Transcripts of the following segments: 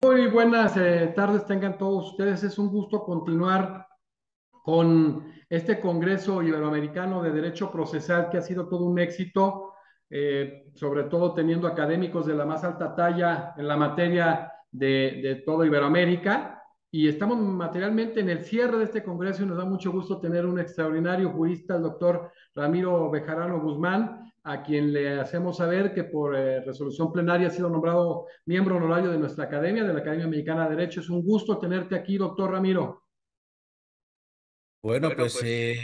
Muy buenas tardes tengan todos ustedes. Es un gusto continuar con este Congreso Iberoamericano de Derecho Procesal que ha sido todo un éxito, sobre todo teniendo académicos de la más alta talla en la materia de toda Iberoamérica. Y estamos materialmente en el cierre de este Congreso y nos da mucho gusto tener un extraordinario jurista, el doctor Ramiro Bejarano Guzmán, a quien le hacemos saber que por resolución plenaria ha sido nombrado miembro honorario de nuestra academia, de la Academia Mexicana de Derecho. Es un gusto tenerte aquí, doctor Ramiro. Bueno, Bueno, pues pues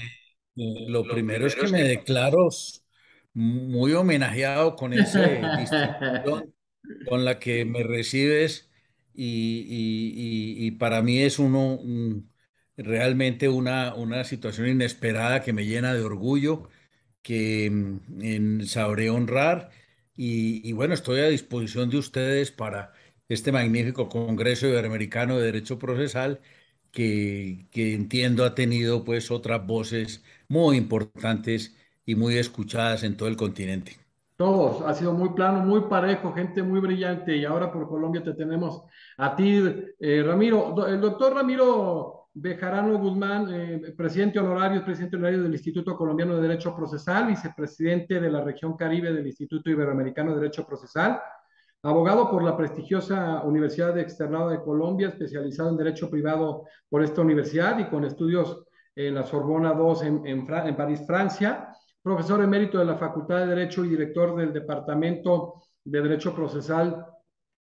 lo lo primero es primero que es me que declaro muy homenajeado con esa distinción con la que me recibes y para mí es realmente una situación inesperada que me llena de orgullo, que sabré honrar y bueno, estoy a disposición de ustedes para este magnífico Congreso Iberoamericano de Derecho Procesal que entiendo ha tenido pues otras voces muy importantes y muy escuchadas en todo el continente. todos, ha sido muy plano, muy parejo, gente muy brillante y ahora por Colombia te tenemos a ti, Ramiro. El doctor Ramiro Bejarano Guzmán, presidente honorario del Instituto Colombiano de Derecho Procesal, vicepresidente de la región Caribe del Instituto Iberoamericano de Derecho Procesal, abogado por la prestigiosa Universidad Externado de Colombia, especializado en Derecho Privado por esta universidad y con estudios en la Sorbona II en París, Francia, profesor emérito de la Facultad de Derecho y director del Departamento de Derecho Procesal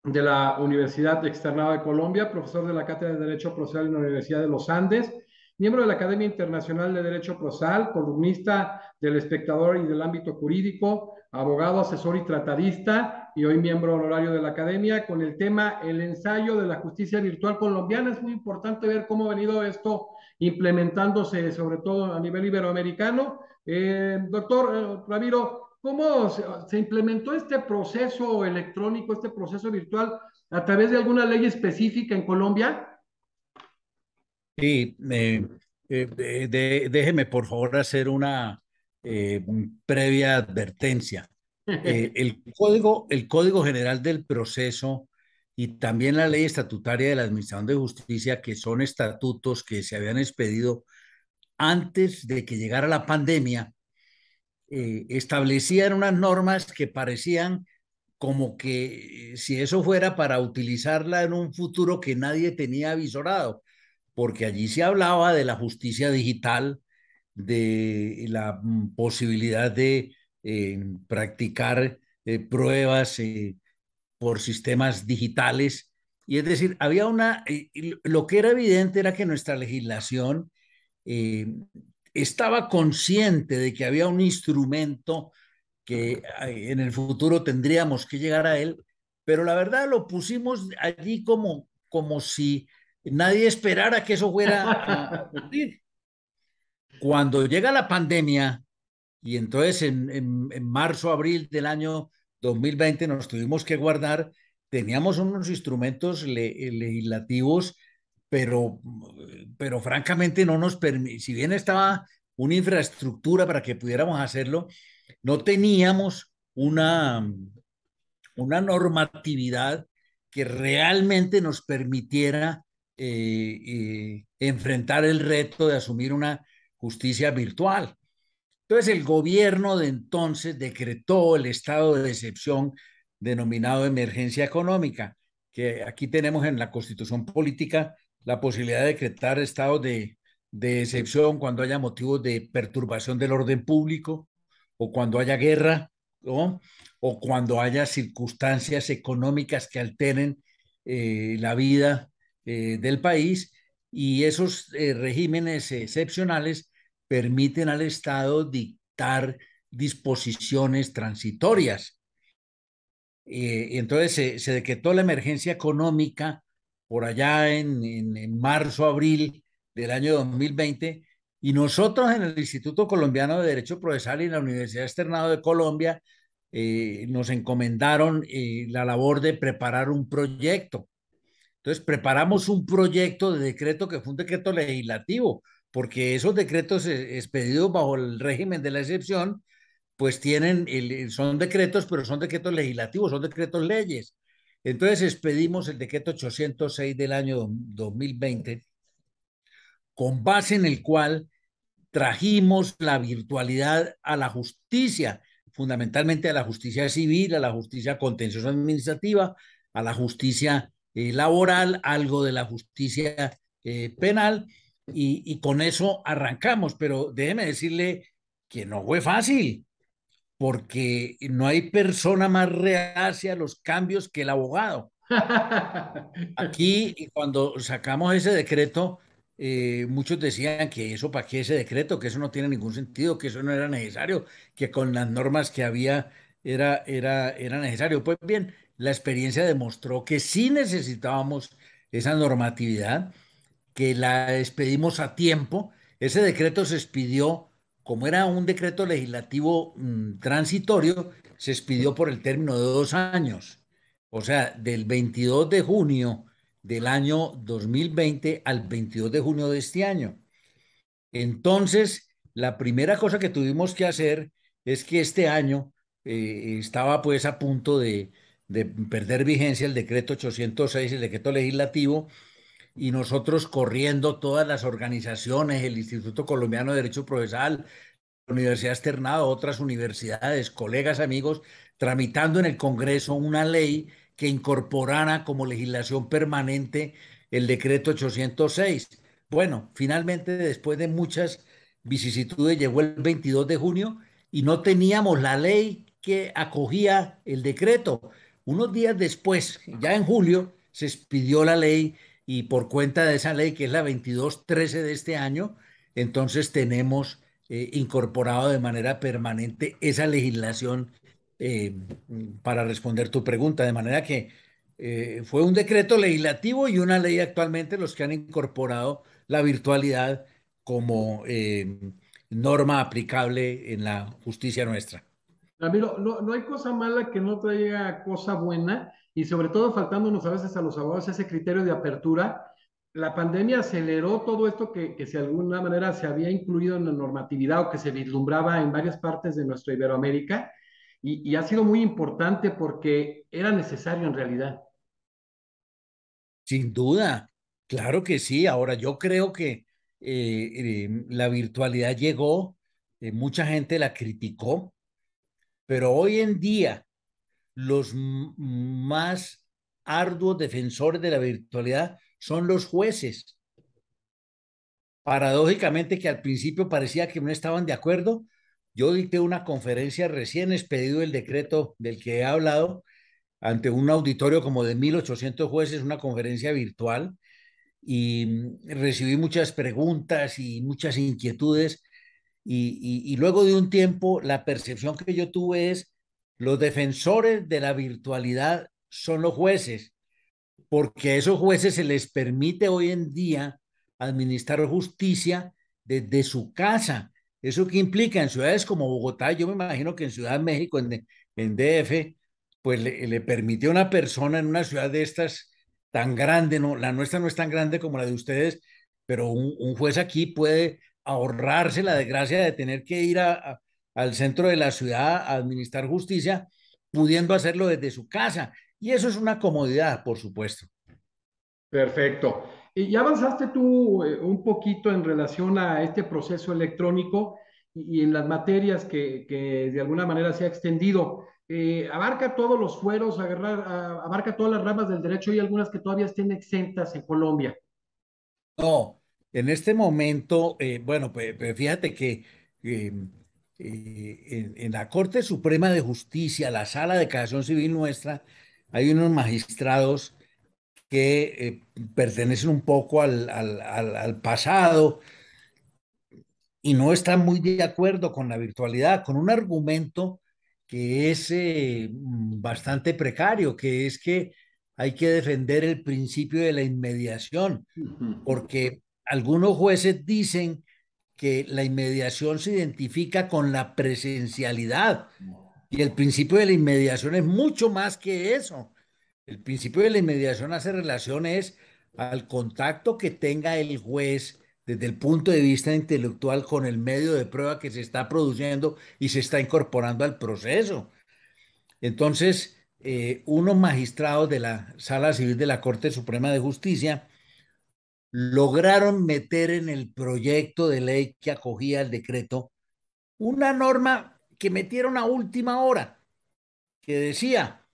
de la Universidad Externada de Colombia, profesor de la Cátedra de Derecho Procesal en la Universidad de los Andes, miembro de la Academia Internacional de Derecho Procesal, columnista del Espectador y del ámbito jurídico, abogado, asesor y tratadista, y hoy miembro honorario de la Academia, con el tema El ensayo de la justicia virtual colombiana. Es muy importante ver cómo ha venido esto implementándose, sobre todo a nivel iberoamericano. Doctor Ramiro, ¿cómo se implementó este proceso electrónico, este proceso virtual, a través de alguna ley específica en Colombia? Sí, déjeme por favor hacer una previa advertencia. El Código General del Proceso y también la Ley Estatutaria de la Administración de Justicia, que son estatutos que se habían expedido antes de que llegara la pandemia, establecían unas normas que parecían como que si eso fuera para utilizarla en un futuro que nadie tenía avisorado, porque allí se hablaba de la justicia digital, de la posibilidad de practicar pruebas por sistemas digitales. Y es decir, lo que era evidente era que nuestra legislación eh, estaba consciente de que había un instrumento que en el futuro tendríamos que llegar a él, pero la verdad lo pusimos allí como si nadie esperara que eso fuera a ocurrir. Cuando llega la pandemia, y entonces en marzo, abril del año 2020 nos tuvimos que guardar, teníamos unos instrumentos legislativos, pero, pero francamente no nos permitía, si bien estaba una infraestructura para que pudiéramos hacerlo, no teníamos una normatividad que realmente nos permitiera enfrentar el reto de asumir una justicia virtual. Entonces el gobierno de entonces decretó el estado de excepción denominado emergencia económica, que aquí tenemos en la Constitución política la posibilidad de decretar estados de excepción cuando haya motivos de perturbación del orden público o cuando haya guerra, ¿no? O cuando haya circunstancias económicas que alteren la vida del país, y esos regímenes excepcionales permiten al Estado dictar disposiciones transitorias. Entonces se decretó la emergencia económica por allá en marzo, abril del año 2020, y nosotros en el Instituto Colombiano de Derecho Procesal y en la Universidad Externado de Colombia nos encomendaron la labor de preparar un proyecto. Entonces, preparamos un proyecto de decreto que fue un decreto legislativo, porque esos decretos expedidos bajo el régimen de la excepción, pues son decretos, pero son decretos legislativos, son decretos leyes. Entonces expedimos el decreto 806 del año 2020, con base en el cual trajimos la virtualidad a la justicia, fundamentalmente a la justicia civil, a la justicia contencioso administrativa, a la justicia laboral, algo de la justicia penal, y con eso arrancamos. Pero déjeme decirle que no fue fácil, porque no hay persona más reacia a los cambios que el abogado. Aquí, y cuando sacamos ese decreto, muchos decían que eso, ¿para qué ese decreto? Que eso no tiene ningún sentido, que eso no era necesario, que con las normas que había era necesario. Pues bien, la experiencia demostró que sí necesitábamos esa normatividad, que la expedimos a tiempo. Ese decreto se expidió, como era un decreto legislativo transitorio, se expidió por el término de 2 años. O sea, del 22 de junio del año 2020 al 22 de junio de este año. Entonces, la primera cosa que tuvimos que hacer es que este año estaba pues a punto de perder vigencia el decreto 806, el decreto legislativo, y nosotros corriendo todas las organizaciones, el Instituto Colombiano de Derecho Procesal, la Universidad Externado, otras universidades, colegas, amigos, tramitando en el Congreso una ley que incorporara como legislación permanente el decreto 806. Bueno, finalmente, después de muchas vicisitudes, llegó el 22 de junio y no teníamos la ley que acogía el decreto. Unos días después, ya en julio, se expidió la ley, y por cuenta de esa ley, que es la 2213 de este año, entonces tenemos incorporado de manera permanente esa legislación eh, para responder tu pregunta. De manera que fue un decreto legislativo y una ley actualmente los que han incorporado la virtualidad como norma aplicable en la justicia nuestra. Ramiro, no hay cosa mala que no traiga cosa buena y sobre todo faltándonos a veces a los abogados ese criterio de apertura. La pandemia aceleró todo esto que si de alguna manera se había incluido en la normatividad o que se vislumbraba en varias partes de nuestra Iberoamérica y ha sido muy importante porque era necesario en realidad. Sin duda, claro que sí. Ahora, yo creo que la virtualidad llegó, mucha gente la criticó, pero hoy en día los más arduos defensores de la virtualidad son los jueces. Paradójicamente, que al principio parecía que no estaban de acuerdo, yo dicté una conferencia recién expedido el decreto del que he hablado ante un auditorio como de 1.800 jueces, una conferencia virtual, y recibí muchas preguntas y muchas inquietudes, y luego de un tiempo la percepción que yo tuve es: los defensores de la virtualidad son los jueces, porque a esos jueces se les permite hoy en día administrar justicia desde su casa. ¿Eso qué implica? En ciudades como Bogotá, yo me imagino que en Ciudad de México, en DF, pues le permite a una persona en una ciudad de estas tan grande, no, la nuestra no es tan grande como la de ustedes, pero un juez aquí puede ahorrarse la desgracia de tener que ir al centro de la ciudad a administrar justicia, pudiendo hacerlo desde su casa. Y eso es una comodidad, por supuesto. Perfecto. Y ya avanzaste tú un poquito en relación a este proceso electrónico y en las materias que de alguna manera se ha extendido. Abarca todos los fueros, abarca todas las ramas del derecho y algunas que todavía estén exentas en Colombia. No, en este momento, bueno, pues fíjate que eh, en la Corte Suprema de Justicia, la Sala de Casación Civil nuestra, hay unos magistrados que pertenecen un poco al pasado y no están muy de acuerdo con la virtualidad, con un argumento que es bastante precario, que es que hay que defender el principio de la inmediación, Ujú. porque algunos jueces dicen que la inmediación se identifica con la presencialidad, y el principio de la inmediación es mucho más que eso. El principio de la inmediación hace relaciones al contacto que tenga el juez desde el punto de vista intelectual con el medio de prueba que se está produciendo y se está incorporando al proceso. Entonces, unos magistrados de la Sala Civil de la Corte Suprema de Justicia lograron meter en el proyecto de ley que acogía el decreto una norma que metieron a última hora, que decía,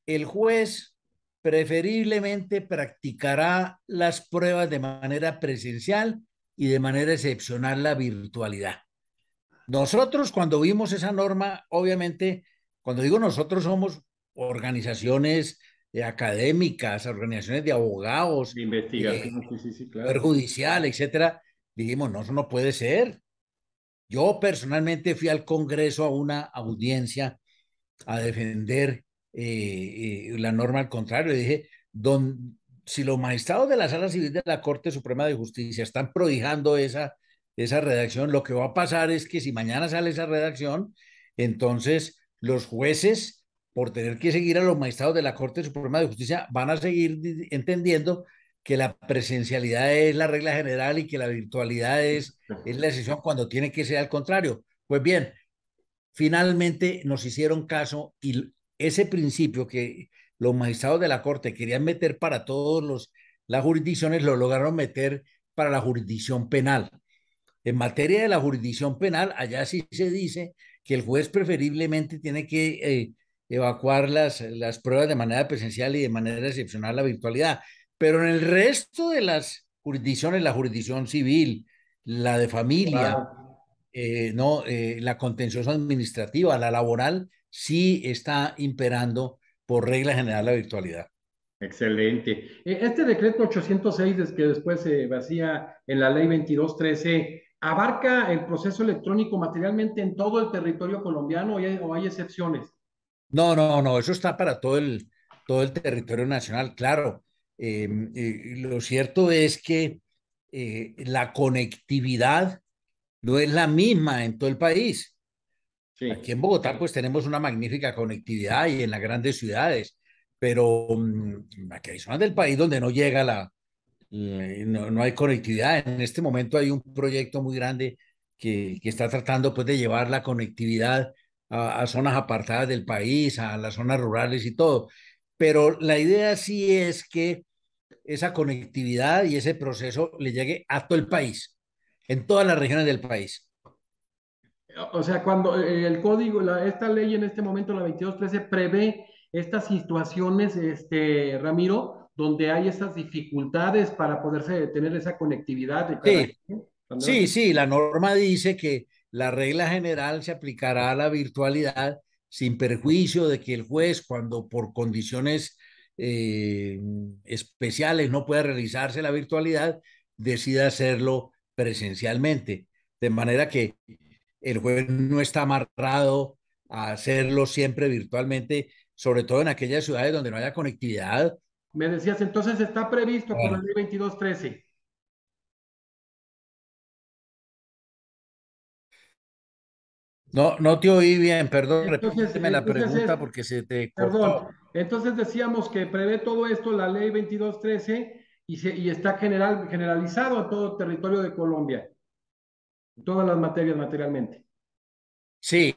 el juez preferiblemente practicará las pruebas de manera presencial y de manera excepcional la virtualidad. Nosotros cuando vimos esa norma, obviamente, cuando digo nosotros somos organizaciones académicas, organizaciones de abogados, De eh, investigación, sí, sí, sí, Poder claro. Judicial, etcétera, dijimos, no, eso no puede ser. Yo personalmente fui al Congreso a una audiencia a defender la norma al contrario. Y dije, si los magistrados de la Sala Civil de la Corte Suprema de Justicia están prohijando esa redacción, lo que va a pasar es que si mañana sale esa redacción, entonces los jueces, por tener que seguir a los magistrados de la Corte Suprema de Justicia, van a seguir entendiendo que la presencialidad es la regla general y que la virtualidad es la excepción cuando tiene que ser al contrario. Pues bien, finalmente nos hicieron caso y ese principio que los magistrados de la Corte querían meter para todas las jurisdicciones lo lograron meter para la jurisdicción penal. En materia de la jurisdicción penal, allá sí se dice que el juez preferiblemente tiene que evacuar las pruebas de manera presencial y de manera excepcional la virtualidad. Pero en el resto de las jurisdicciones, la jurisdicción civil, la de familia, Wow. no, la contenciosa administrativa, la laboral, sí está imperando por regla general la virtualidad. Excelente. Este decreto 806, que después se vacía en la ley 2213, ¿abarca el proceso electrónico materialmente en todo el territorio colombiano o hay excepciones? No, no, no, eso está para todo el territorio nacional, claro. Lo cierto es que la conectividad no es la misma en todo el país. Aquí Sí. en Bogotá, pues tenemos una magnífica conectividad y en las grandes ciudades, pero aquí hay zonas del país donde no llega no, no hay conectividad. En este momento hay un proyecto muy grande que está tratando pues de llevar la conectividad a zonas apartadas del país, a las zonas rurales y todo. Pero la idea sí es que esa conectividad y ese proceso le llegue a todo el país, en todas las regiones del país. O sea, cuando el código, esta ley en este momento, la 2213, prevé estas situaciones, Ramiro, donde hay esas dificultades para poderse tener esa conectividad de cada Sí, quien. sí, sí, la norma dice que la regla general se aplicará a la virtualidad sin perjuicio de que el juez, cuando por condiciones eh, especiales no pueda realizarse la virtualidad, decida hacerlo presencialmente. De manera que el juez no está amarrado a hacerlo siempre virtualmente, sobre todo en aquellas ciudades donde no haya conectividad. Me decías, entonces está previsto por la Bueno, ley 2213. no, no te oí bien, perdón, Entonces, repíteme la entonces pregunta es, porque se te perdón, cortó. entonces decíamos que prevé todo esto la ley 2213 y está generalizado a todo el territorio de Colombia, en todas las materias materialmente. Sí,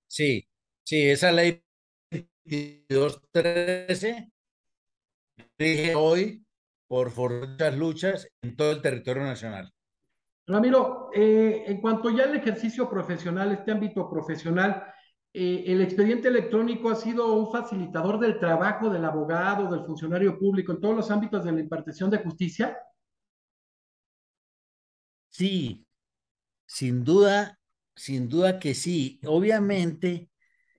sí, sí, esa ley 2213 rige hoy por muchas luchas en todo el territorio nacional. Ramiro, en cuanto ya al ejercicio profesional, este ámbito profesional, el expediente electrónico ha sido un facilitador del trabajo del abogado, del funcionario público en todos los ámbitos de la impartición de justicia. Sí, sin duda que sí. Obviamente,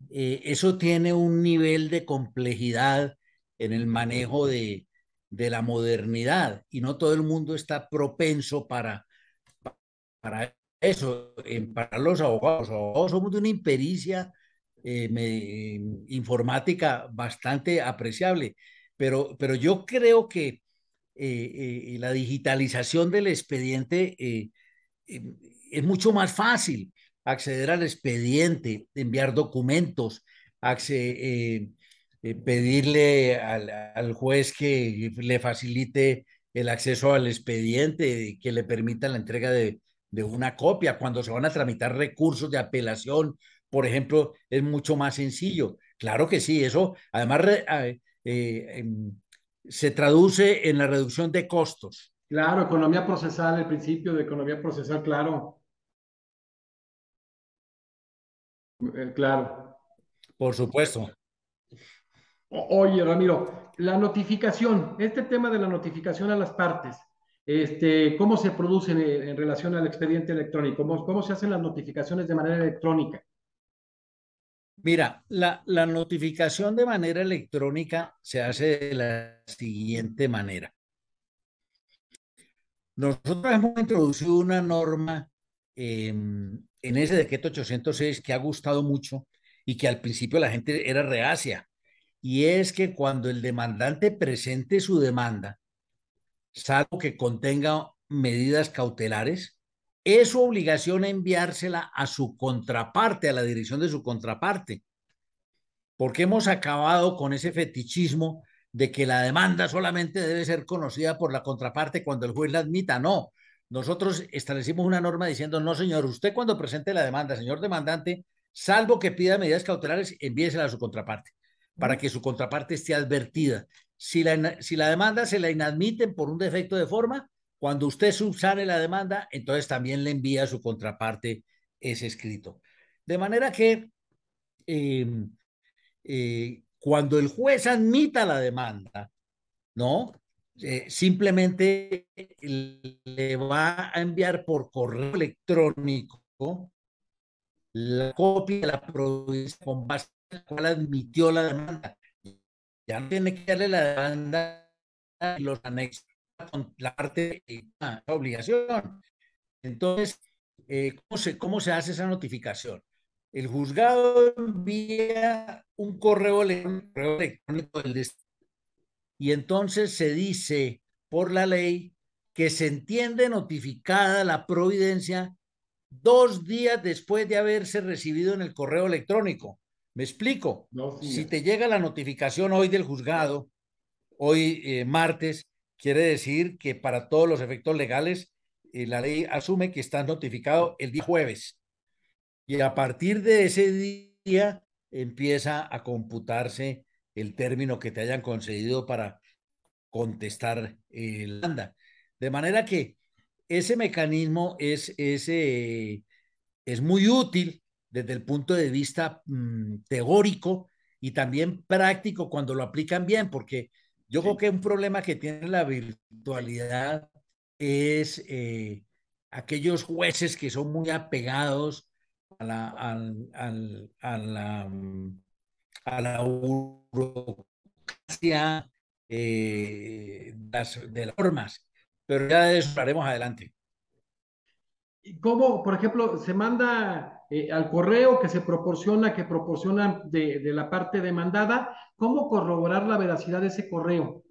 eso tiene un nivel de complejidad en el manejo de la modernidad y no todo el mundo está propenso para eso, para los abogados somos de una impericia informática bastante apreciable, pero yo creo que la digitalización del expediente eh, es mucho más fácil acceder al expediente, enviar documentos, pedirle al juez que le facilite el acceso al expediente, que le permita la entrega de una copia. Cuando se van a tramitar recursos de apelación, por ejemplo, es mucho más sencillo. Claro que sí, eso además se traduce en la reducción de costos. Claro, economía procesal, el principio de economía procesal, claro, claro. Por supuesto. Oye, Ramiro, la notificación, este tema de la notificación a las partes, ¿cómo se produce en relación al expediente electrónico? ¿Cómo se hacen las notificaciones de manera electrónica? Mira, la notificación de manera electrónica se hace de la siguiente manera. Nosotros hemos introducido una norma en ese decreto 806 que ha gustado mucho y que al principio la gente era reacia, y es que cuando el demandante presente su demanda, salvo que contenga medidas cautelares, es su obligación enviársela a su contraparte, a la dirección de su contraparte, porque hemos acabado con ese fetichismo de que la demanda solamente debe ser conocida por la contraparte cuando el juez la admita. No, nosotros establecimos una norma diciendo, no señor, usted cuando presente la demanda, señor demandante, salvo que pida medidas cautelares, envíesela a su contraparte, para que su contraparte esté advertida. Si la demanda se la inadmiten por un defecto de forma, cuando usted subsane la demanda, entonces también le envía a su contraparte ese escrito. De manera que cuando el juez admita la demanda, ¿no? Simplemente le va a enviar por correo electrónico la copia de la providencia con base en la cual admitió la demanda. Ya no tiene que darle la demanda y los anexos con la parte de la obligación. Entonces, ¿cómo se hace esa notificación? El juzgado envía un correo electrónico y entonces se dice por la ley que se entiende notificada la providencia 2 días después de haberse recibido en el correo electrónico. ¿Me explico? No, Si días. te llega la notificación hoy del juzgado, hoy martes, quiere decir que para todos los efectos legales, la ley asume que estás notificado el día jueves. Y a partir de ese día empieza a computarse el término que te hayan concedido para contestar la demanda. De manera que ese mecanismo es muy útil desde el punto de vista teórico y también práctico cuando lo aplican bien, porque yo creo Sí. que un problema que tiene la virtualidad es aquellos jueces que son muy apegados a la, a la burocracia de las normas, pero ya de eso hablaremos adelante. ¿Y cómo, por ejemplo, se manda al correo que proporcionan de la parte demandada? ¿Cómo corroborar la veracidad de ese correo?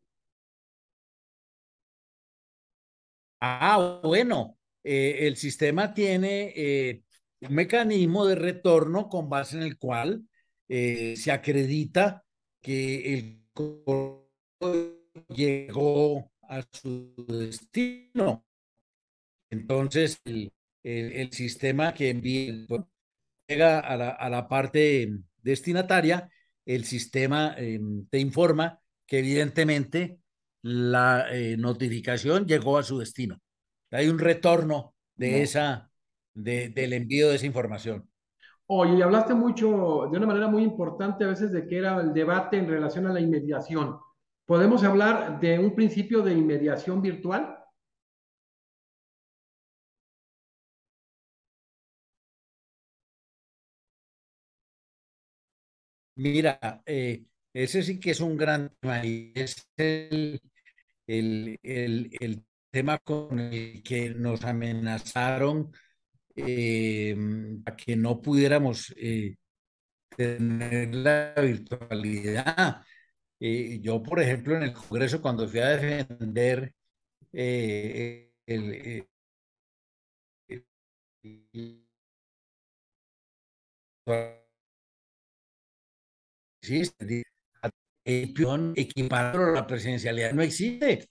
Bueno, el sistema tiene un mecanismo de retorno con base en el cual se acredita que el correo llegó a su destino. Entonces, el sistema que envía llega a la parte destinataria, el sistema te informa que evidentemente la notificación llegó a su destino. Hay un retorno No. del envío de esa información. Oye, y hablaste mucho, de una manera muy importante a veces, de que era el debate en relación a la inmediación. ¿Podemos hablar de un principio de inmediación virtual? Mira, ese sí que es un gran tema y es el tema con el que nos amenazaron a que no pudiéramos tener la virtualidad. Yo, por ejemplo, en el Congreso, cuando fui a defender el existe, equiparar la presidencialidad no existe.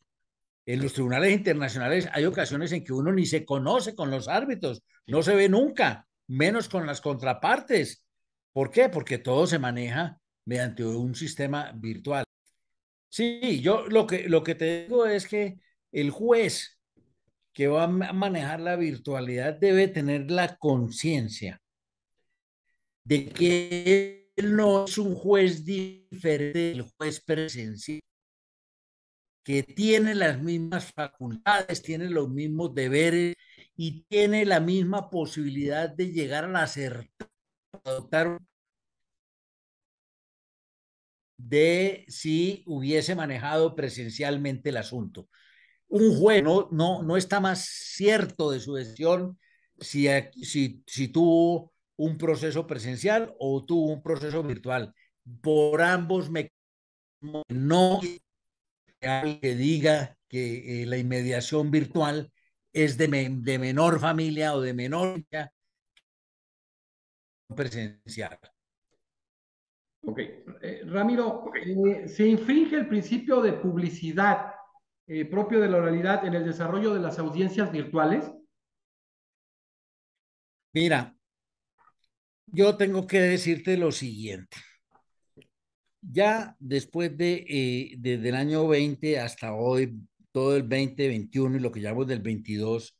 En los tribunales internacionales hay ocasiones en que uno ni se conoce con los árbitros, no se ve nunca, menos con las contrapartes. ¿Por qué? Porque todo se maneja mediante un sistema virtual. Sí, yo lo que te digo es que el juez que va a manejar la virtualidad debe tener la conciencia de que él no es un juez diferente del juez presencial, que tiene las mismas facultades, tiene los mismos deberes y tiene la misma posibilidad de llegar a la certeza de adoptar de si hubiese manejado presencialmente el asunto. Un juez no está más cierto de su decisión si tuvo un proceso presencial o tuvo un proceso virtual. Por ambos mecanismos, no hay que diga que la inmediación virtual es de menor familia o de menor presencial. Ok. Ramiro, ¿se infringe el principio de publicidad propio de la oralidad en el desarrollo de las audiencias virtuales? Mira, yo tengo que decirte lo siguiente. Ya después desde el año 20 hasta hoy, todo el 2021 y lo que llamamos del 22,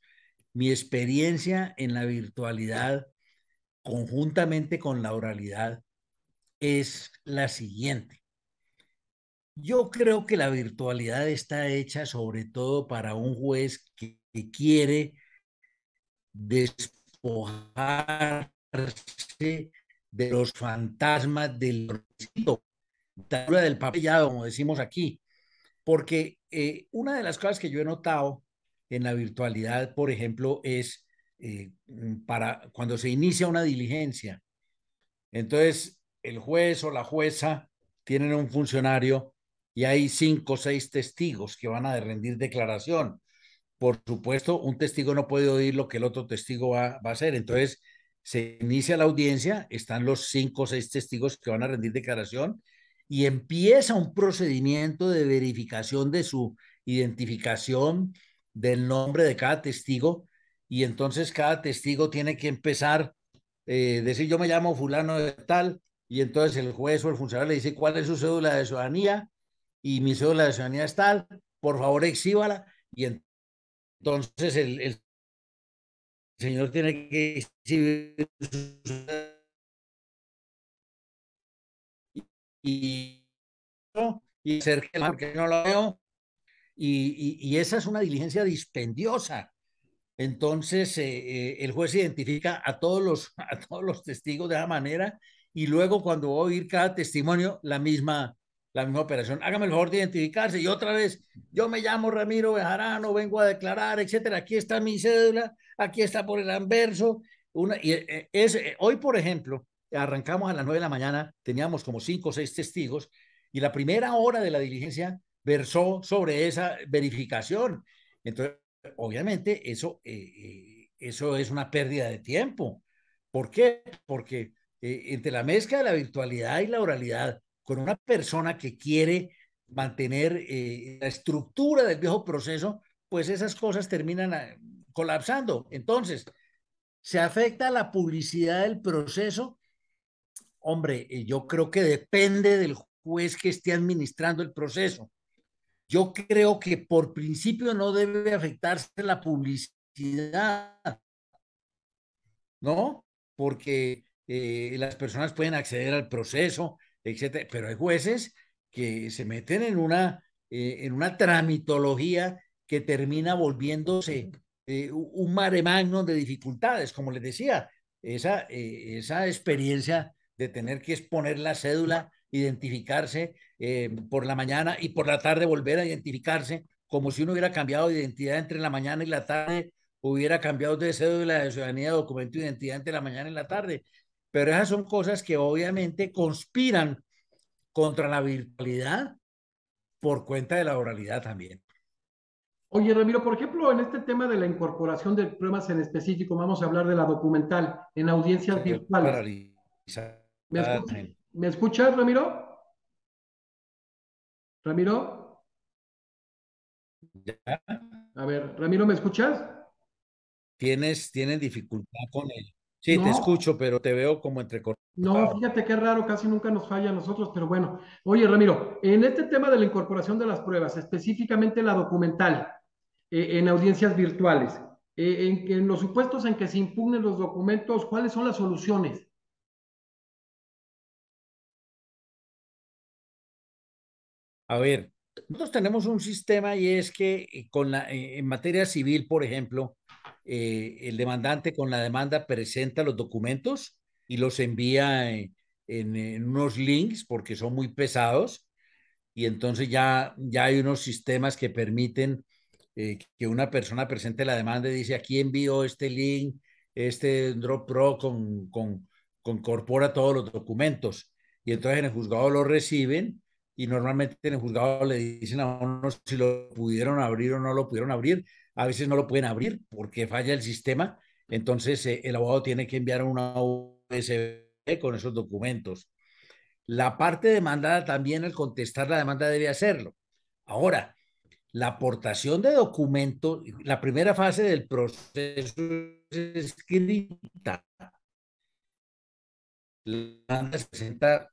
mi experiencia en la virtualidad conjuntamente con la oralidad es la siguiente. Yo creo que la virtualidad está hecha sobre todo para un juez que quiere despojarse de los fantasmas del papellado, como decimos aquí, porque una de las cosas que yo he notado en la virtualidad, por ejemplo, es para cuando se inicia una diligencia, entonces el juez o la jueza tienen un funcionario y hay 5 o 6 testigos que van a rendir declaración. Por supuesto, un testigo no puede oír lo que el otro testigo va a hacer. Entonces, se inicia la audiencia, están los 5 o 6 testigos que van a rendir declaración y empieza un procedimiento de verificación de su identificación, del nombre de cada testigo. Y entonces cada testigo tiene que empezar, decir yo me llamo fulano de tal, y entonces el juez o el funcionario le dice cuál es su cédula de ciudadanía, y mi cédula de ciudadanía es tal, por favor exhíbala, y entonces el señor tiene que exhibir y, y hacer que porque no lo veo, y esa es una diligencia dispendiosa. Entonces, el juez identifica a todos los testigos de esa manera y luego cuando va a oír cada testimonio, la misma operación. Hágame el favor de identificarse y otra vez, yo me llamo Ramiro Bejarano, vengo a declarar, etcétera. Aquí está mi cédula, aquí está por el anverso. Hoy, por ejemplo, arrancamos a las 9 de la mañana, teníamos como 5 o 6 testigos y la primera hora de la diligencia versó sobre esa verificación. Entonces, obviamente eso es una pérdida de tiempo. ¿Por qué? Porque entre la mezcla de la virtualidad y la oralidad, con una persona que quiere mantener la estructura del viejo proceso, pues esas cosas terminan colapsando. Entonces, ¿se afecta la publicidad del proceso? Hombre, yo creo que depende del juez que esté administrando el proceso. Yo creo que por principio no debe afectarse la publicidad, ¿no? Porque las personas pueden acceder al proceso, etcétera, pero hay jueces que se meten en una tramitología que termina volviéndose un mare magnum de dificultades, como les decía, esa experiencia de tener que exponer la cédula, identificarse por la mañana y por la tarde volver a identificarse, como si uno hubiera cambiado de identidad entre la mañana y la tarde, hubiera cambiado de cédula de ciudadanía, documento de identidad entre la mañana y la tarde. Pero esas son cosas que obviamente conspiran contra la virtualidad por cuenta de la oralidad también. Oye, Ramiro, por ejemplo, en este tema de la incorporación de pruebas en específico, vamos a hablar de la documental en audiencias virtuales. Paralizar. ¿Me escuchas, Ramiro? ¿Ramiro? ¿Ya? A ver, Ramiro, ¿me escuchas? ¿Tienes dificultad con él? Sí, te No, escucho, pero te veo como no, entrecortado. fíjate qué raro, casi nunca nos falla a nosotros, pero bueno. Oye, Ramiro, en este tema de la incorporación de las pruebas, específicamente la documental, en audiencias virtuales, en los supuestos en que se impugnen los documentos, ¿cuáles son las soluciones? A ver, nosotros tenemos un sistema y es que en materia civil, por ejemplo, el demandante con la demanda presenta los documentos y los envía en unos links porque son muy pesados y entonces ya hay unos sistemas que permiten que una persona presente la demanda y dice, aquí envío este link, este Dropbox con corpora todos los documentos. Y entonces en el juzgado lo reciben y normalmente en el juzgado le dicen a uno si lo pudieron abrir o no lo pudieron abrir. A veces no lo pueden abrir porque falla el sistema. Entonces el abogado tiene que enviar una USB con esos documentos. La parte demandada también al contestar la demanda debe hacerlo. Ahora, la aportación de documentos, la primera fase del proceso es escrita. La demanda se presenta,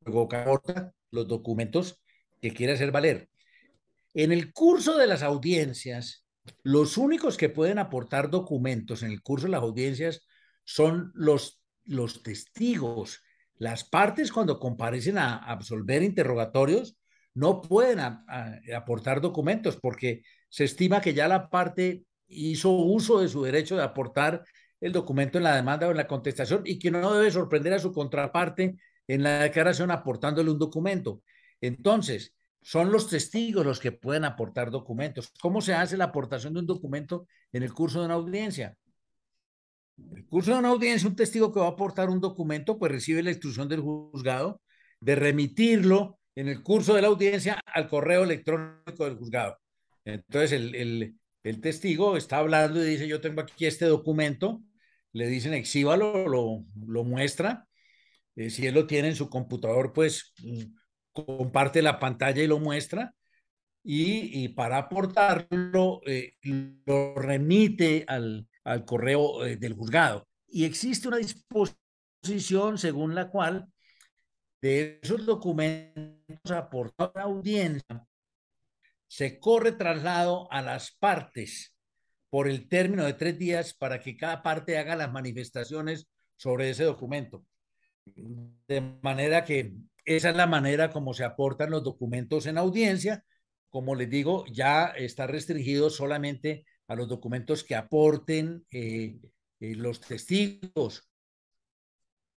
luego aporta los documentos que quiere hacer valer. En el curso de las audiencias, los únicos que pueden aportar documentos en el curso de las audiencias son los testigos. Las partes cuando comparecen a absolver interrogatorios no pueden aportar documentos porque se estima que ya la parte hizo uso de su derecho de aportar el documento en la demanda o en la contestación y que no debe sorprender a su contraparte en la declaración aportándole un documento. Entonces, son los testigos los que pueden aportar documentos. ¿Cómo se hace la aportación de un documento en el curso de una audiencia? En el curso de una audiencia, un testigo que va a aportar un documento, pues recibe la instrucción del juzgado de remitirlo en el curso de la audiencia al correo electrónico del juzgado. Entonces, el testigo está hablando y dice, yo tengo aquí este documento, le dicen exhíbalo, lo muestra, si él lo tiene en su computador, pues comparte la pantalla y lo muestra y para aportarlo lo remite al correo del juzgado. Y existe una disposición según la cual de esos documentos aportados a la audiencia se corre traslado a las partes por el término de 3 días para que cada parte haga las manifestaciones sobre ese documento. De manera que esa es la manera como se aportan los documentos en audiencia. Como les digo, ya está restringido solamente a los documentos que aporten los testigos,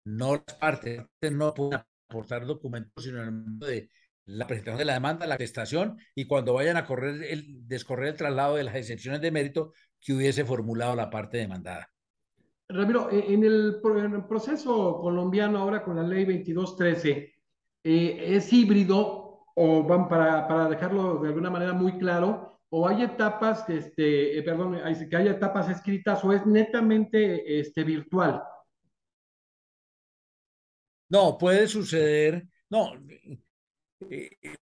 no las partes. No pueden aportar documentos, sino en el momento de la presentación de la demanda, la prestación y cuando vayan a descorrer el traslado de las excepciones de mérito que hubiese formulado la parte demandada. Ramiro, en el proceso colombiano ahora con la ley 2213, ¿es híbrido o van para dejarlo de alguna manera muy claro? ¿O hay etapas, perdón, que hay etapas escritas o es netamente virtual? No, puede suceder, no,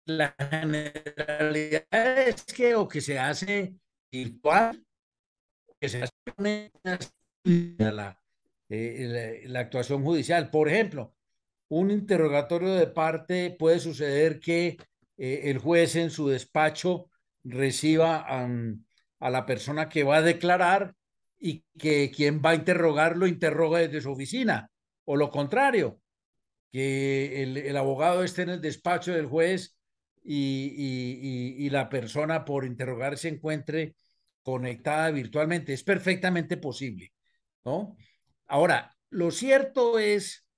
la generalidad es que o que se hace virtual, que se hace la, la actuación judicial. Por ejemplo, un interrogatorio de parte puede suceder que el juez en su despacho reciba a la persona que va a declarar y que quien va a interrogar lo interroga desde su oficina, o lo contrario, que el abogado esté en el despacho del juez y la persona por interrogar se encuentre conectada virtualmente. Es perfectamente posible, ¿no? Ahora, lo cierto es,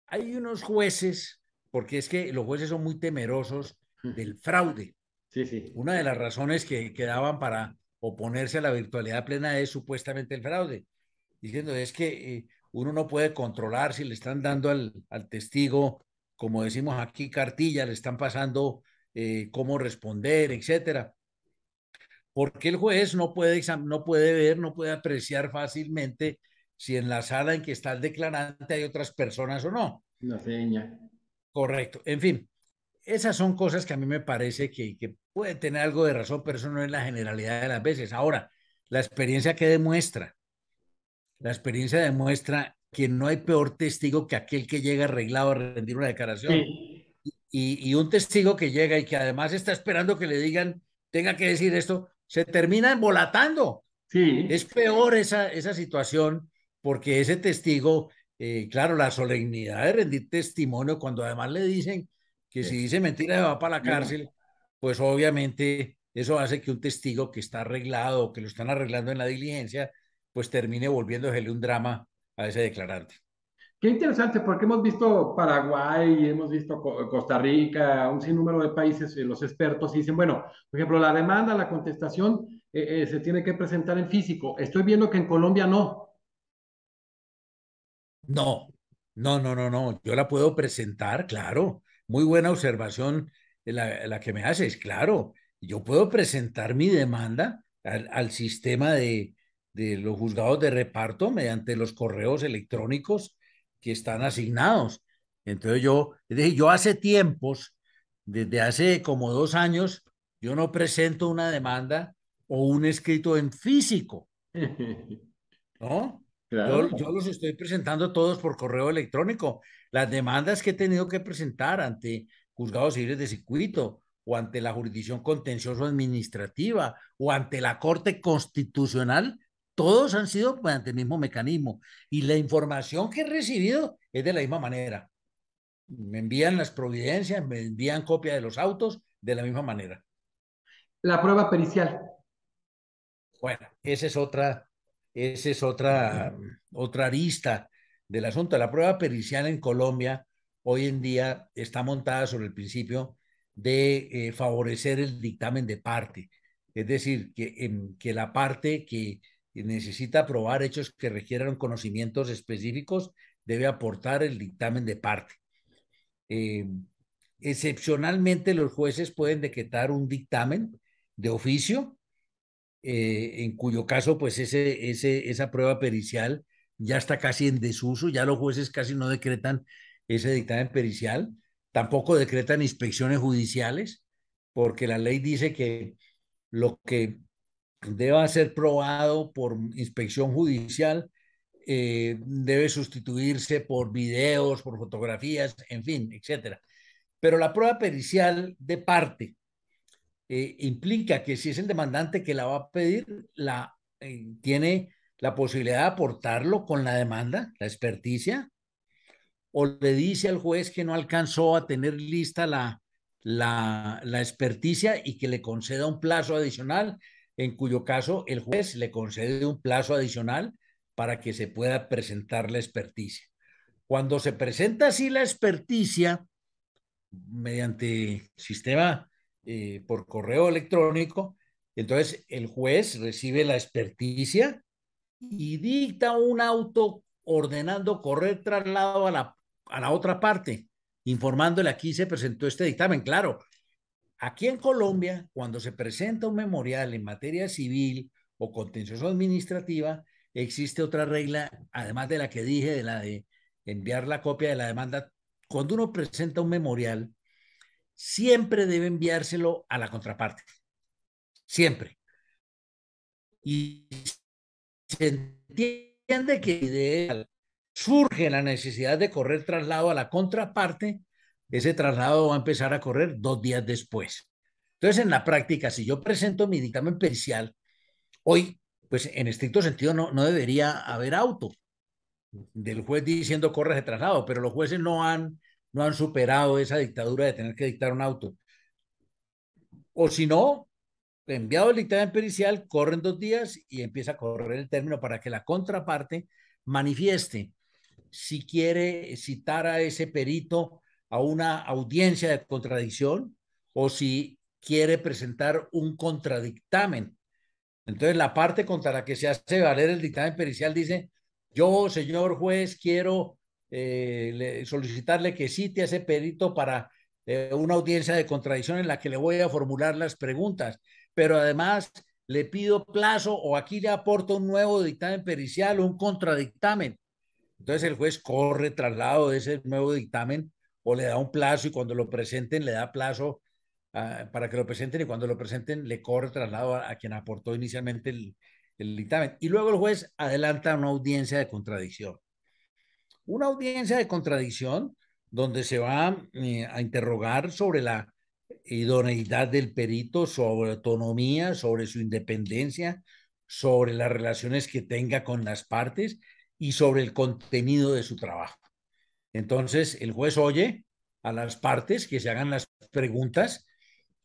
hay unos jueces, porque es que los jueces son muy temerosos del fraude. Sí, sí. Una de las razones que daban para oponerse a la virtualidad plena es supuestamente el fraude, diciendo es que uno no puede controlar si le están dando al testigo, como decimos aquí, cartilla, le están pasando cómo responder, etcétera. Porque el juez no puede ver, no puede apreciar fácilmente si en la sala en que está el declarante hay otras personas o no. Una seña. Correcto. En fin, esas son cosas que a mí me parece que puede tener algo de razón, pero eso no es la generalidad de las veces. Ahora, la experiencia que demuestra la experiencia demuestra que no hay peor testigo que aquel que llega arreglado a rendir una declaración. Sí, Y un testigo que llega y que además está esperando que le digan, tenga que decir esto, se termina embolatando. Es sí. peor esa situación porque ese testigo, claro, la solemnidad de rendir testimonio, cuando además le dicen que si Es, dice mentira se va para la bueno, cárcel, pues obviamente eso hace que un testigo que está arreglado o que lo están arreglando en la diligencia, pues termine volviéndosele un drama a ese declarante. qué interesante, porque hemos visto Paraguay, hemos visto Costa Rica, un sinnúmero de países, los expertos dicen, bueno, por ejemplo, la demanda, la contestación se tiene que presentar en físico. Estoy viendo que en Colombia no. No, no. Yo la puedo presentar, claro. Muy buena observación la que me haces, claro. Yo puedo presentar mi demanda al sistema de los juzgados de reparto mediante los correos electrónicos que están asignados. Entonces es decir, yo hace tiempos, desde hace como 2 años, yo no presento una demanda o un escrito en físico, ¿no? Yo Claro. los estoy presentando todos por correo electrónico. Las demandas que he tenido que presentar ante juzgados civiles de circuito o ante la jurisdicción contencioso administrativa o ante la Corte Constitucional, todos han sido mediante el mismo mecanismo. Y la información que he recibido es de la misma manera. Me envían las providencias, me envían copia de los autos de la misma manera. La prueba pericial. Bueno, esa es otra arista del asunto. La prueba pericial en Colombia hoy en día está montada sobre el principio de favorecer el dictamen de parte. Es decir, que la parte que necesita probar hechos que requieran conocimientos específicos debe aportar el dictamen de parte. Eh, Excepcionalmente, los jueces pueden decretar un dictamen de oficio en cuyo caso, pues esa prueba pericial ya está casi en desuso, ya los jueces casi no decretan ese dictamen pericial, tampoco decretan inspecciones judiciales, porque la ley dice que lo que deba ser probado por inspección judicial debe sustituirse por videos, por fotografías, en fin, etcétera. Pero la prueba pericial de parte implica que si es el demandante que la va a pedir, tiene la posibilidad de aportarlo con la demanda, la experticia, o le dice al juez que no alcanzó a tener lista la experticia y que le conceda un plazo adicional, en cuyo caso el juez le concede un plazo adicional para que se pueda presentar la experticia. Cuando se presenta así la experticia, mediante sistema por correo electrónico. Entonces, el juez recibe la experticia y dicta un auto ordenando correr traslado a la otra parte, informándole aquí se presentó este dictamen. Claro, aquí en Colombia, cuando se presenta un memorial en materia civil o contencioso administrativa, existe otra regla, además de la que dije, de la de enviar la copia de la demanda. Cuando uno presenta un memorial, siempre debe enviárselo a la contraparte, siempre. Y se entiende que de surge la necesidad de correr traslado a la contraparte, ese traslado va a empezar a correr 2 días después. Entonces, en la práctica, si yo presento mi dictamen pericial, hoy, pues en estricto sentido no debería haber auto del juez diciendo corre ese traslado, pero los jueces no han superado esa dictadura de tener que dictar un auto. O si no, enviado el dictamen pericial, corren 2 días y empieza a correr el término para que la contraparte manifieste si quiere citar a ese perito a una audiencia de contradicción o si quiere presentar un contradictamen. Entonces, la parte contra la que se hace valer el dictamen pericial dice, yo, señor juez, quiero solicitarle que cite a ese perito para una audiencia de contradicción en la que le voy a formular las preguntas, pero además le pido plazo o aquí le aporto un nuevo dictamen pericial o un contradictamen. Entonces el juez corre traslado de ese nuevo dictamen o le da un plazo y cuando lo presenten le da plazo para que lo presenten y cuando lo presenten le corre traslado a quien aportó inicialmente el dictamen. Y luego el juez adelanta una audiencia de contradicción. Una audiencia de contradicción donde se va a interrogar sobre la idoneidad del perito, sobre autonomía, sobre su independencia, sobre las relaciones que tenga con las partes y sobre el contenido de su trabajo. Entonces, el juez oye a las partes que se hagan las preguntas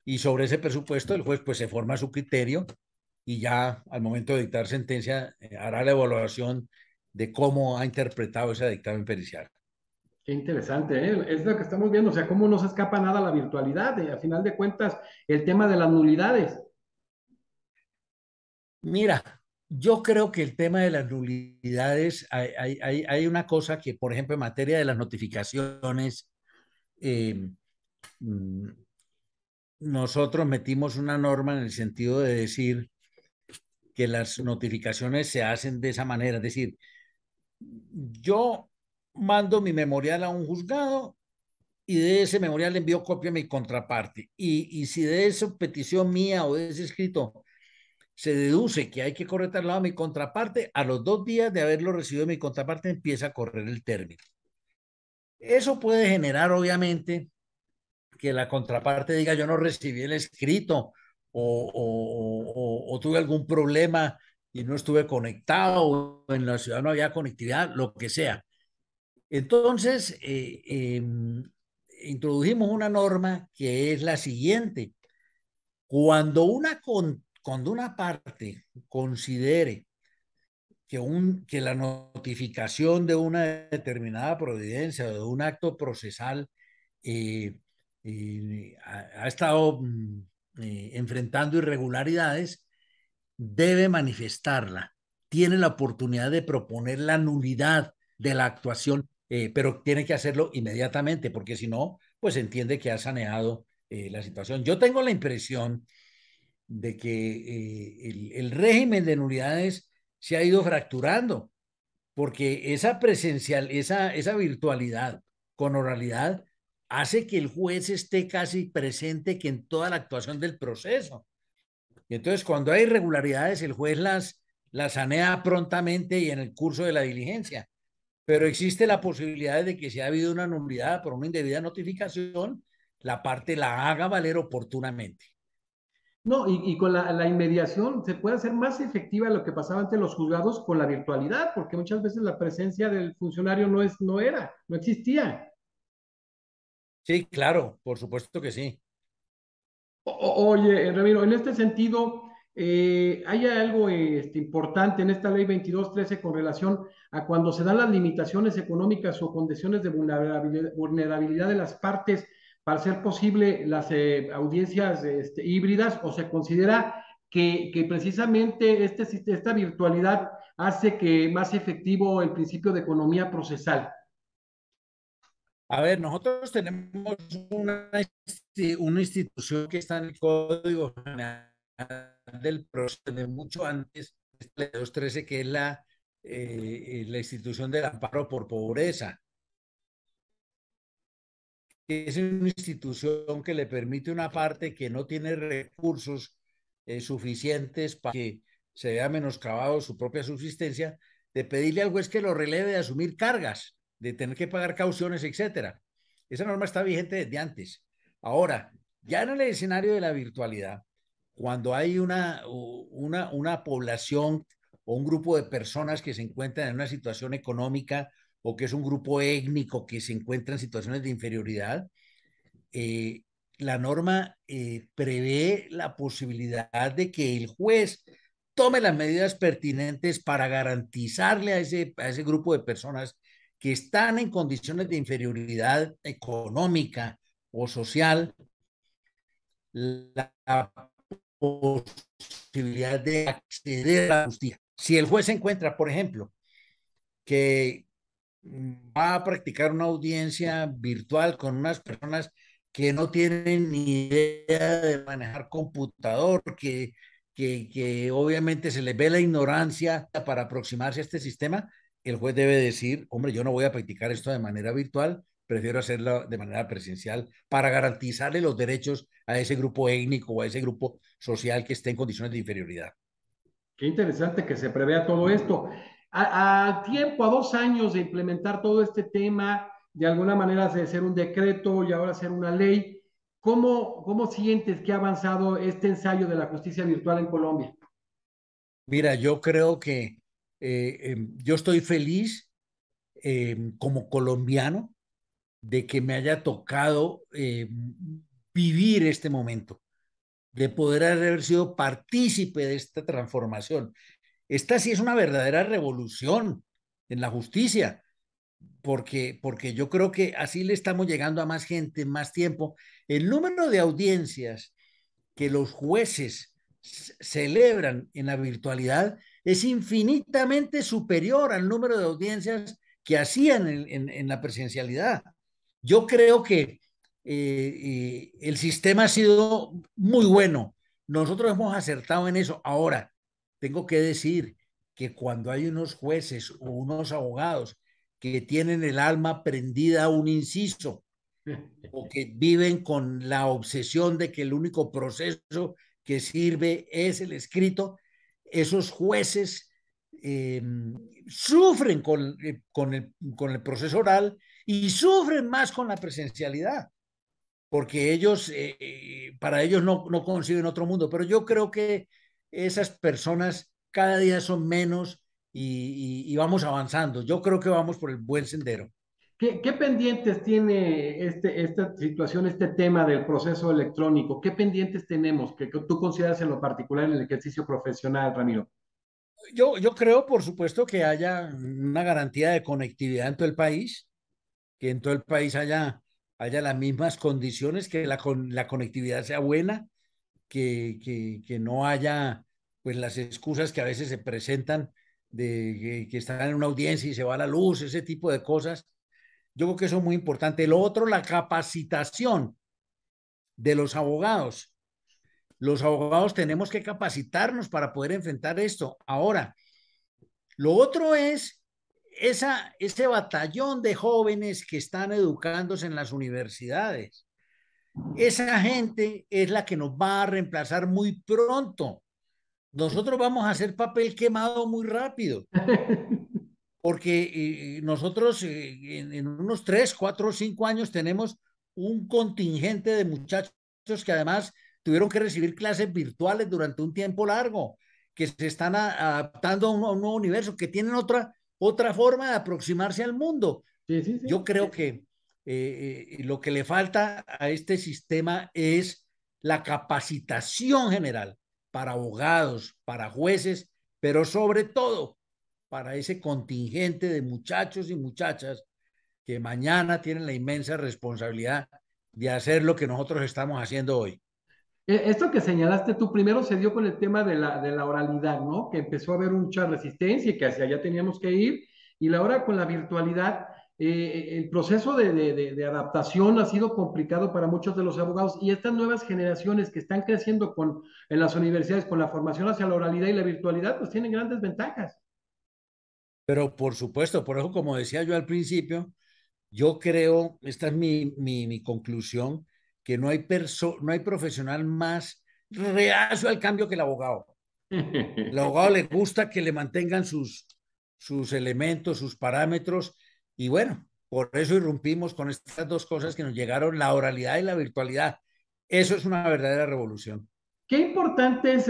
y sobre ese presupuesto el juez pues se forma su criterio y ya al momento de dictar sentencia hará la evaluación de cómo ha interpretado ese dictamen pericial. Qué interesante, ¿eh? Es lo que estamos viendo, o sea, cómo no se escapa nada a la virtualidad, a final de cuentas, el tema de las nulidades. Mira, yo creo que el tema de las nulidades, hay una cosa que, por ejemplo, en materia de las notificaciones, eh, mm, nosotros metimos una norma en el sentido de decir que las notificaciones se hacen de esa manera, es decir, yo mando mi memorial a un juzgado y de ese memorial le envío copia a mi contraparte. Y si de esa petición mía o de ese escrito se deduce que hay que correr traslado a mi contraparte, a los 2 días de haberlo recibido mi contraparte empieza a correr el término. Eso puede generar, obviamente, que la contraparte diga yo no recibí el escrito o tuve algún problema y no estuve conectado, o en la ciudad no había conectividad, lo que sea. Entonces, introdujimos una norma que es la siguiente. Cuando una parte considere que la notificación de una determinada providencia o de un acto procesal eh, ha estado enfrentando irregularidades, debe manifestarla. Tiene la oportunidad de proponer la nulidad de la actuación, pero tiene que hacerlo inmediatamente, porque si no, pues entiende que ha saneado la situación. Yo tengo la impresión de que el régimen de nulidades se ha ido fracturando, porque esa presencial, esa virtualidad con oralidad hace que el juez esté casi presente que en toda la actuación del proceso. Y entonces, cuando hay irregularidades, el juez las sanea prontamente y en el curso de la diligencia. Pero existe la posibilidad de que si ha habido una nulidad por una indebida notificación, la parte la haga valer oportunamente. No, y con la inmediación se puede hacer más efectiva lo que pasaba ante los juzgados con la virtualidad, porque muchas veces la presencia del funcionario no existía. Sí, claro, por supuesto que sí. Oye, Ramiro, en este sentido, ¿hay algo importante en esta ley 2213 con relación a cuando se dan las limitaciones económicas o condiciones de vulnerabilidad de las partes para hacer posible las audiencias híbridas o se considera que precisamente esta virtualidad hace que más efectivo el principio de economía procesal? A ver, nosotros tenemos una institución que está en el Código General del Proceso de mucho antes, la 213, que es la institución del amparo por pobreza. Es una institución que le permite a una parte que no tiene recursos suficientes para que se vea menoscabado su propia subsistencia, de pedirle al juez que lo releve de asumir cargas, de tener que pagar cauciones, etcétera. Esa norma está vigente desde antes. Ahora, ya en el escenario de la virtualidad, cuando hay una población o un grupo de personas que se encuentran en una situación económica o que es un grupo étnico que se encuentra en situaciones de inferioridad, eh, la norma prevé la posibilidad de que el juez tome las medidas pertinentes para garantizarle a ese grupo de personas que están en condiciones de inferioridad económica o social la posibilidad de acceder a la justicia. Si el juez encuentra, por ejemplo, que va a practicar una audiencia virtual con unas personas que no tienen ni idea de manejar computador, que obviamente se les ve la ignorancia para aproximarse a este sistema, el juez debe decir, hombre, yo no voy a practicar esto de manera virtual, prefiero hacerlo de manera presencial para garantizarle los derechos a ese grupo étnico o a ese grupo social que esté en condiciones de inferioridad. Qué interesante que se prevea todo esto. A tiempo, a 2 años de implementar todo este tema, de alguna manera de ser un decreto y ahora ser una ley, ¿cómo sientes que ha avanzado este ensayo de la justicia virtual en Colombia? Mira, yo creo que yo estoy feliz como colombiano de que me haya tocado vivir este momento, de poder haber sido partícipe de esta transformación. Esta sí es una verdadera revolución en la justicia, porque yo creo que así le estamos llegando a más gente en más tiempo. El número de audiencias que los jueces celebran en la virtualidad es infinitamente superior al número de audiencias que hacían en la presencialidad. Yo creo que el sistema ha sido muy bueno. Nosotros hemos acertado en eso. Ahora, tengo que decir que cuando hay unos jueces o unos abogados que tienen el alma prendida a un inciso o que viven con la obsesión de que el único proceso que sirve es el escrito, esos jueces eh, sufren con el proceso oral y sufren más con la presencialidad, porque ellos, para ellos no conciben otro mundo, pero yo creo que esas personas cada día son menos y vamos avanzando. Yo creo que vamos por el buen sendero. ¿Qué pendientes tiene esta situación, este tema del proceso electrónico? ¿Qué pendientes tenemos que tú consideras en lo particular en el ejercicio profesional, Ramiro? Yo creo, por supuesto, que haya una garantía de conectividad en todo el país, que en todo el país haya las mismas condiciones, que la conectividad sea buena, que no haya pues las excusas que a veces se presentan de que están en una audiencia y se va la luz, ese tipo de cosas. Yo creo que eso es muy importante. Lo otro, la capacitación de los abogados. Los abogados tenemos que capacitarnos para poder enfrentar esto. Ahora, lo otro es ese batallón de jóvenes que están educándose en las universidades. Esa gente es la que nos va a reemplazar muy pronto. Nosotros vamos a hacer papel quemado muy rápido, porque nosotros en unos 3, 4, 5 años tenemos un contingente de muchachos que además tuvieron que recibir clases virtuales durante un tiempo largo, que se están adaptando a un nuevo universo, que tienen otra forma de aproximarse al mundo. Sí, sí, Yo sí. creo que lo que le falta a este sistema es la capacitación general para abogados, para jueces, pero sobre todo para ese contingente de muchachos y muchachas que mañana tienen la inmensa responsabilidad de hacer lo que nosotros estamos haciendo hoy. Esto que señalaste tú primero se dio con el tema de la oralidad, ¿no? Que empezó a haber mucha resistencia y que hacia allá teníamos que ir. Y ahora con la virtualidad, el proceso de adaptación ha sido complicado para muchos de los abogados y estas nuevas generaciones que están creciendo en las universidades con la formación hacia la oralidad y la virtualidad, pues tienen grandes ventajas. Pero por supuesto, por eso, como decía yo al principio, yo creo, esta es mi conclusión, que no hay profesional más reacio al cambio que el abogado. El abogado le gusta que le mantengan sus elementos, sus parámetros, y bueno, por eso irrumpimos con estas dos cosas que nos llegaron, la oralidad y la virtualidad. Eso es una verdadera revolución. Qué importante es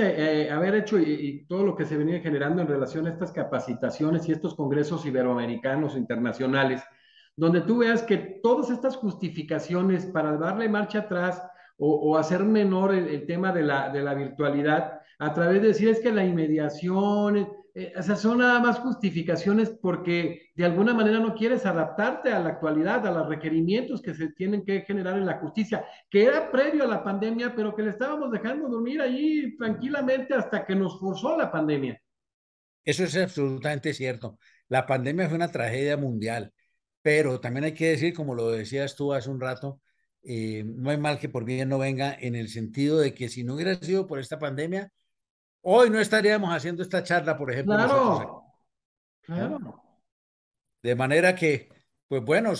haber hecho y todo lo que se venía generando en relación a estas capacitaciones y estos congresos iberoamericanos internacionales, donde tú veas que todas estas justificaciones para darle marcha atrás o hacer menor el tema de la virtualidad a través de decir es que la inmediación, o sea, son nada más justificaciones porque de alguna manera no quieres adaptarte a la actualidad, a los requerimientos que se tienen que generar en la justicia que era previo a la pandemia, pero que le estábamos dejando dormir allí tranquilamente hasta que nos forzó la pandemia. Eso es absolutamente cierto. La pandemia fue una tragedia mundial, pero también hay que decir, como lo decías tú hace un rato, no hay mal que por bien no venga, en el sentido de que si no hubiera sido por esta pandemia, hoy no estaríamos haciendo esta charla, por ejemplo, nosotros aquí, Claro, ¿no? claro. De manera que, pues bueno, no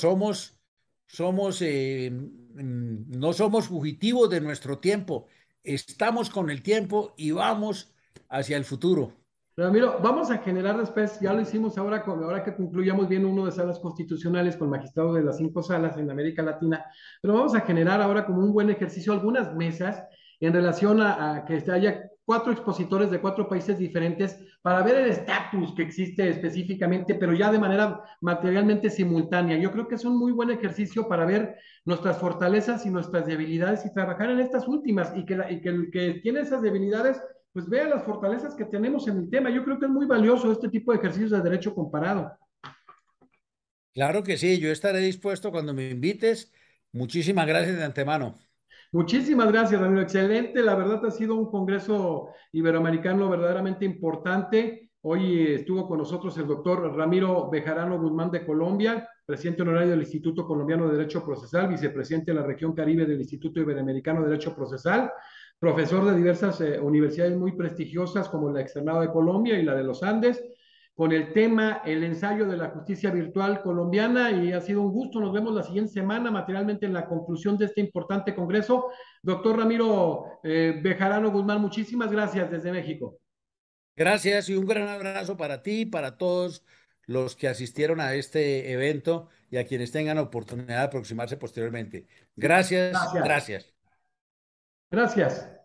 somos fugitivos de nuestro tiempo, estamos con el tiempo y vamos hacia el futuro. Ramiro, vamos a generar después, ya lo hicimos ahora, ahora que concluyamos bien uno de salas constitucionales con magistrados de las 5 salas en América Latina, pero vamos a generar ahora como un buen ejercicio algunas mesas en relación a que haya 4 expositores de 4 países diferentes para ver el estatus que existe específicamente, pero ya de manera materialmente simultánea. Yo creo que es un muy buen ejercicio para ver nuestras fortalezas y nuestras debilidades y trabajar en estas últimas y que el que tiene esas debilidades pues vea las fortalezas que tenemos en el tema. Yo creo que es muy valioso este tipo de ejercicios de derecho comparado. Claro que sí, yo estaré dispuesto cuando me invites. Muchísimas gracias de antemano. Muchísimas gracias, Ramiro. Excelente. La verdad ha sido un congreso iberoamericano verdaderamente importante. Hoy estuvo con nosotros el doctor Ramiro Bejarano Guzmán de Colombia, presidente honorario del Instituto Colombiano de Derecho Procesal, vicepresidente de la región Caribe del Instituto Iberoamericano de Derecho Procesal, profesor de diversas universidades muy prestigiosas como la Externado de Colombia y la de los Andes, con el tema El ensayo de la justicia virtual colombiana y ha sido un gusto. Nos vemos la siguiente semana materialmente en la conclusión de este importante congreso. Doctor Ramiro Bejarano Guzmán, muchísimas gracias desde México. Gracias y un gran abrazo para ti y para todos los que asistieron a este evento y a quienes tengan oportunidad de aproximarse posteriormente. Gracias, Gracias. gracias. Gracias.